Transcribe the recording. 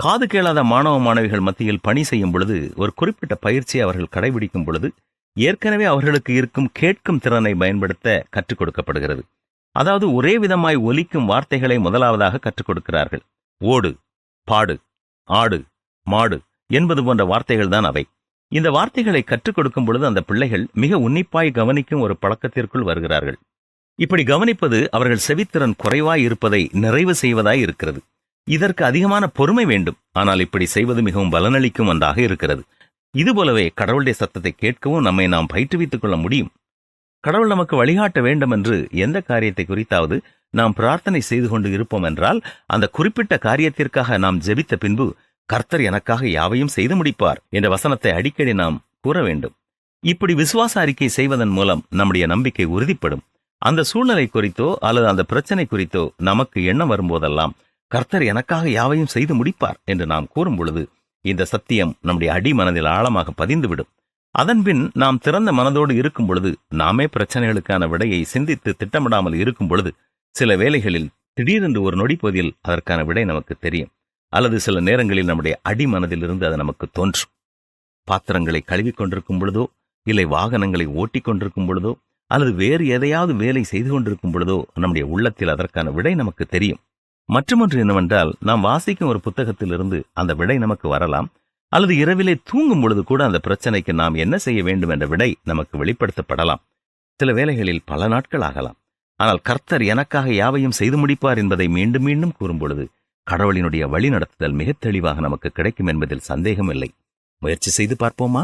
காது கேளாத மாணவ மாணவிகள் மத்தியில் பணி செய்யும் பொழுது ஒரு குறிப்பிட்ட பயிற்சியை அவர்கள் கடைபிடிக்கும் பொழுது ஏற்கனவே அவர்களுக்கு இருக்கும் கேட்கும் திறனை பயன்படுத்த கற்றுக் கொடுக்கப்படுகிறது. அதாவது ஒரே விதமாய் ஒலிக்கும் வார்த்தைகளை முதலாவதாக கற்றுக் கொடுக்கிறார்கள். ஓடு, பாடு, ஆடு, மாடு என்பது போன்ற வார்த்தைகள் தான் அவை. இந்த வார்த்தைகளை கற்றுக் கொடுக்கும் பொழுது அந்த பிள்ளைகள் மிக உன்னிப்பாய் கவனிக்கும் ஒரு பழக்கத்திற்குள் வருகிறார்கள். இப்படி கவனிப்பது அவர்கள் செவித்திறன் குறைவாய் இருப்பதை நிறைவு செய்வதாய் இருக்கிறது. இதற்கு அதிகமான பொறுமை வேண்டும். ஆனால் இப்படி செய்வது மிகவும் பலனளிக்கும் ஒன்றாக இருக்கிறது. இதுபோலவே கடவுளுடைய சத்தத்தை கேட்கவும் நம்மை நாம் பயிற்றுவித்துக் கொள்ள முடியும். கடவுள் நமக்கு வழிகாட்ட வேண்டும் என்று எந்த காரியத்தை குறித்தாவது நாம் பிரார்த்தனை செய்து கொண்டு இருப்போம் என்றால் அந்த குறிப்பிட்ட காரியத்திற்காக நாம் ஜெபித்த பின்பு கர்த்தர் எனக்காக யாவையும் செய்து முடிப்பார் என்ற வசனத்தை அடிக்கடி நாம் கூற வேண்டும். இப்படி விசுவாச அறிக்கை செய்வதன் மூலம் நம்முடைய நம்பிக்கை உறுதிப்படும். அந்த சூழ்நிலை குறித்தோ அல்லது அந்த பிரச்சனை குறித்தோ நமக்கு எண்ணம் வரும்போதெல்லாம் கர்த்தர் எனக்காக யாவையும் செய்து முடிப்பார் என்று நாம் கூறும் பொழுது இந்த சத்தியம் நம்முடைய அடிமனதில் ஆழமாக பதிந்துவிடும். அதன்பின் நாம் திறந்த மனதோடு இருக்கும் பொழுது, நாமே பிரச்சனைகளுக்கான விடையை சிந்தித்து திட்டமிடாமல் இருக்கும் பொழுது, சில வேளைகளில் திடீரென்று ஒரு நொடிப்பொழுதில் அதற்கான விடை நமக்கு தெரியும். அல்லது சில நேரங்களில் நம்முடைய அடிமனதிலிருந்து அது நமக்கு தோன்றும். பாத்திரங்களை கழுவிக் கொண்டிருக்கும் பொழுதோ, இல்லை வாகனங்களை ஓட்டிக் கொண்டிருக்கும் பொழுதோ, அல்லது வேறு எதையாவது வேலை செய்து கொண்டிருக்கும் பொழுதோ நம்முடைய உள்ளத்தில் அதற்கான விடை நமக்கு தெரியும். மற்றொன்று என்னவென்றால், நாம் வாசிக்கும் ஒரு புத்தகத்திலிருந்து அந்த விடை நமக்கு வரலாம். அல்லது இரவிலே தூங்கும் பொழுது கூட அந்த பிரச்சனைக்கு நாம் என்ன செய்ய வேண்டும் என்ற விடை நமக்கு வெளிப்படுத்தப்படலாம். சில வேளைகளில் பல நாட்கள் ஆகலாம். ஆனால் கர்த்தர் எனக்காக யாவையும் செய்து முடிப்பார் என்பதை மீண்டும் மீண்டும் கூறும் பொழுது கடவுளினுடைய வழி நடத்துதல் மிக தெளிவாக நமக்கு கிடைக்கும் என்பதில் சந்தேகமில்லை. முயற்சி செய்து பார்ப்போமா?